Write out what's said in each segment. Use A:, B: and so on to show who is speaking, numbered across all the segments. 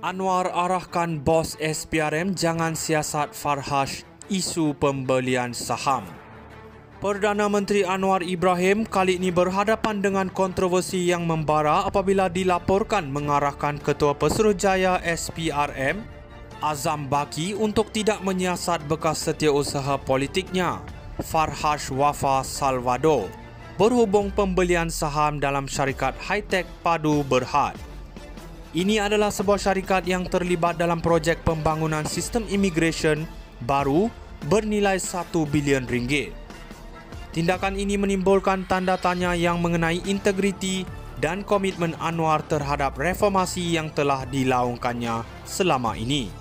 A: Anwar arahkan bos SPRM jangan siasat Farhash isu pembelian saham. Perdana Menteri Anwar Ibrahim kali ini berhadapan dengan kontroversi yang membara apabila dilaporkan mengarahkan Ketua Pesuruhjaya SPRM, Azam Baki untuk tidak menyiasat bekas setiausaha politiknya, Farhash Wafa Salvador, berhubung pembelian saham dalam syarikat high-tech Padu Berhad. Ini adalah sebuah syarikat yang terlibat dalam projek pembangunan sistem imigresen baru bernilai 1 bilion ringgit. Tindakan ini menimbulkan tanda tanya yang mengenai integriti dan komitmen Anwar terhadap reformasi yang telah dilaungkannya selama ini.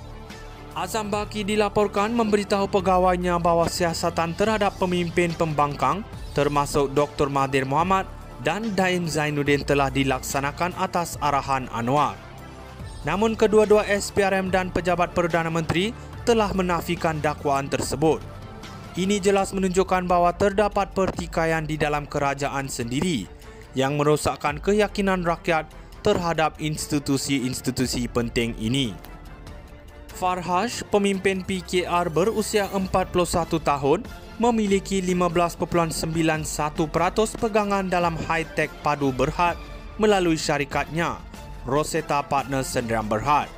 A: Azam Baki dilaporkan memberitahu pegawainya bahawa siasatan terhadap pemimpin pembangkang termasuk Dr. Mahathir Mohamad dan Daim Zainuddin telah dilaksanakan atas arahan Anwar. Namun kedua-dua SPRM dan pejabat Perdana Menteri telah menafikan dakwaan tersebut. Ini jelas menunjukkan bahawa terdapat pertikaian di dalam kerajaan sendiri yang merosakkan keyakinan rakyat terhadap institusi-institusi penting ini. Farhash, pemimpin PKR berusia 41 tahun, memiliki 15.91% pegangan dalam high-tech Padu Berhad melalui syarikatnya, Rosetta Partners Sdn Berhad.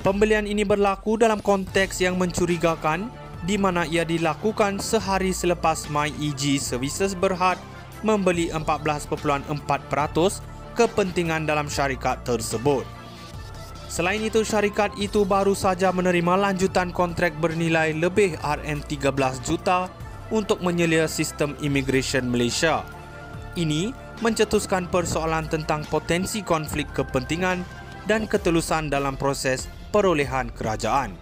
A: Pembelian ini berlaku dalam konteks yang mencurigakan di mana ia dilakukan sehari selepas MyEG Services Berhad membeli 14.4% kepentingan dalam syarikat tersebut. Selain itu, syarikat itu baru saja menerima lanjutan kontrak bernilai lebih RM13 juta untuk menyelia sistem imigresen Malaysia. Ini mencetuskan persoalan tentang potensi konflik kepentingan dan ketelusan dalam proses perolehan kerajaan.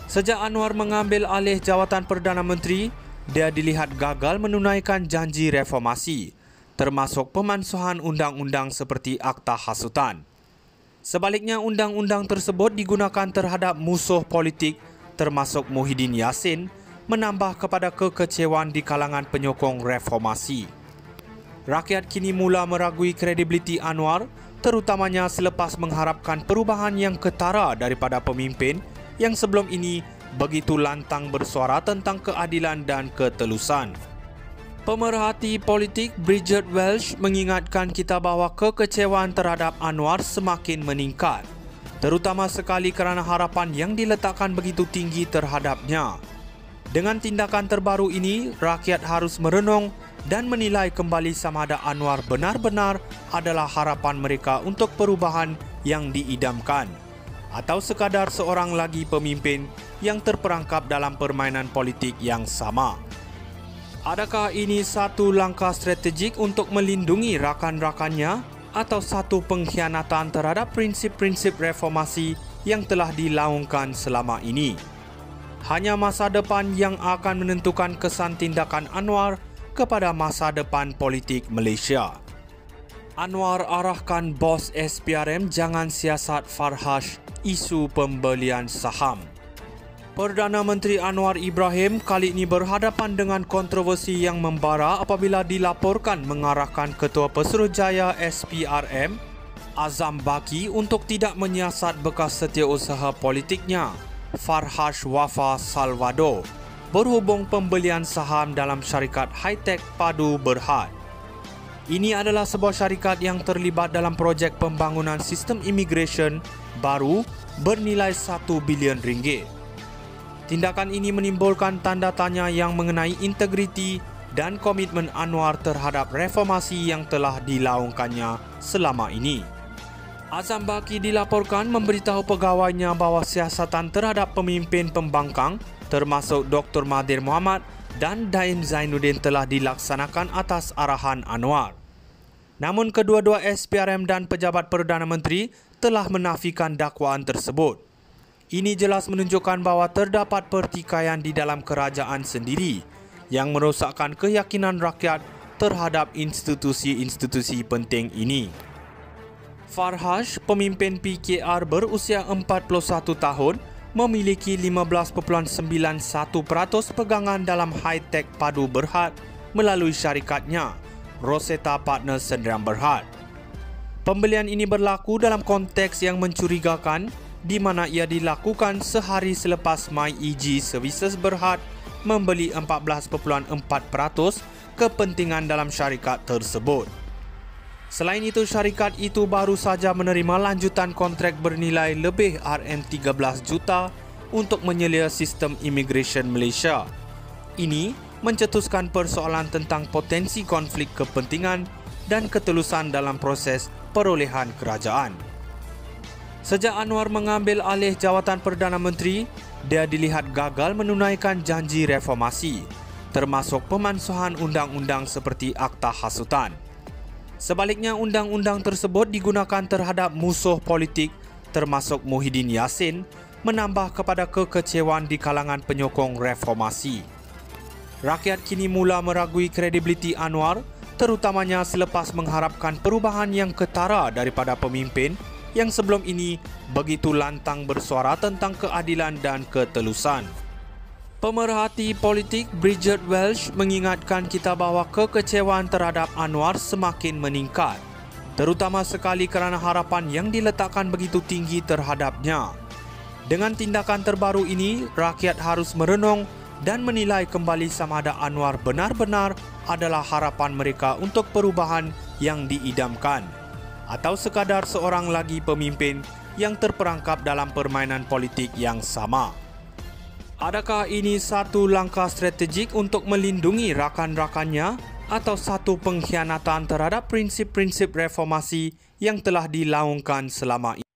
A: Sejak Anwar mengambil alih jawatan Perdana Menteri, dia dilihat gagal menunaikan janji reformasi, termasuk pemansuhan undang-undang seperti Akta Hasutan. Sebaliknya, undang-undang tersebut digunakan terhadap musuh politik termasuk Muhyiddin Yassin, menambah kepada kekecewaan di kalangan penyokong reformasi. Rakyat kini mula meragui kredibiliti Anwar, terutamanya selepas mengharapkan perubahan yang ketara daripada pemimpin yang sebelum ini begitu lantang bersuara tentang keadilan dan ketelusan. Pemerhati politik Bridget Welsh mengingatkan kita bahawa kekecewaan terhadap Anwar semakin meningkat, terutama sekali kerana harapan yang diletakkan begitu tinggi terhadapnya. Dengan tindakan terbaru ini, rakyat harus merenung dan menilai kembali sama ada Anwar benar-benar adalah harapan mereka untuk perubahan yang diidamkan, atau sekadar seorang lagi pemimpin yang terperangkap dalam permainan politik yang sama. Adakah ini satu langkah strategik untuk melindungi rakan-rakannya atau satu pengkhianatan terhadap prinsip-prinsip reformasi yang telah dilaungkan selama ini? Hanya masa depan yang akan menentukan kesan tindakan Anwar kepada masa depan politik Malaysia. Anwar arahkan bos SPRM jangan siasat Farhash isu pembelian saham. Perdana Menteri Anwar Ibrahim kali ini berhadapan dengan kontroversi yang membara apabila dilaporkan mengarahkan Ketua Pesuruhjaya SPRM, Azam Baki untuk tidak menyiasat bekas setiausaha politiknya, Farhash Wafa Salvador, berhubung pembelian saham dalam syarikat high-tech Padu Berhad. Ini adalah sebuah syarikat yang terlibat dalam projek pembangunan sistem imigresen baru bernilai 1 bilion ringgit. Tindakan ini menimbulkan tanda tanya yang mengenai integriti dan komitmen Anwar terhadap reformasi yang telah dilaungkannya selama ini. Azam Baki dilaporkan memberitahu pegawainya bahawa siasatan terhadap pemimpin pembangkang termasuk Dr. Mahathir Mohamad dan Daim Zainuddin telah dilaksanakan atas arahan Anwar. Namun kedua-dua SPRM dan pejabat Perdana Menteri telah menafikan dakwaan tersebut. Ini jelas menunjukkan bahawa terdapat pertikaian di dalam kerajaan sendiri yang merosakkan keyakinan rakyat terhadap institusi-institusi penting ini. Farhash, pemimpin PKR berusia 41 tahun, memiliki 15.91% pegangan dalam high-tech Padu Berhad melalui syarikatnya, Rosetta Partners Sdn Berhad. Pembelian ini berlaku dalam konteks yang mencurigakan di mana ia dilakukan sehari selepas MyEG Services Berhad membeli 14.4% kepentingan dalam syarikat tersebut. Selain itu, syarikat itu baru saja menerima lanjutan kontrak bernilai lebih RM13 juta untuk menyelia sistem imigresen Malaysia. Ini mencetuskan persoalan tentang potensi konflik kepentingan dan ketelusan dalam proses perolehan kerajaan. Sejak Anwar mengambil alih jawatan Perdana Menteri, dia dilihat gagal menunaikan janji reformasi, termasuk pemansuhan undang-undang seperti Akta Hasutan. Sebaliknya, undang-undang tersebut digunakan terhadap musuh politik termasuk Muhyiddin Yassin, menambah kepada kekecewaan di kalangan penyokong reformasi. Rakyat kini mula meragui kredibiliti Anwar, terutamanya selepas mengharapkan perubahan yang ketara daripada pemimpin yang sebelum ini begitu lantang bersuara tentang keadilan dan ketelusan. Pemerhati politik Bridget Welsh mengingatkan kita bahawa kekecewaan terhadap Anwar semakin meningkat, terutama sekali kerana harapan yang diletakkan begitu tinggi terhadapnya. Dengan tindakan terbaru ini, rakyat harus merenung dan menilai kembali sama ada Anwar benar-benar adalah harapan mereka untuk perubahan yang diidamkan, atau sekadar seorang lagi pemimpin yang terperangkap dalam permainan politik yang sama. Adakah ini satu langkah strategik untuk melindungi rakan-rakannya atau satu pengkhianatan terhadap prinsip-prinsip reformasi yang telah dilaungkan selama ini?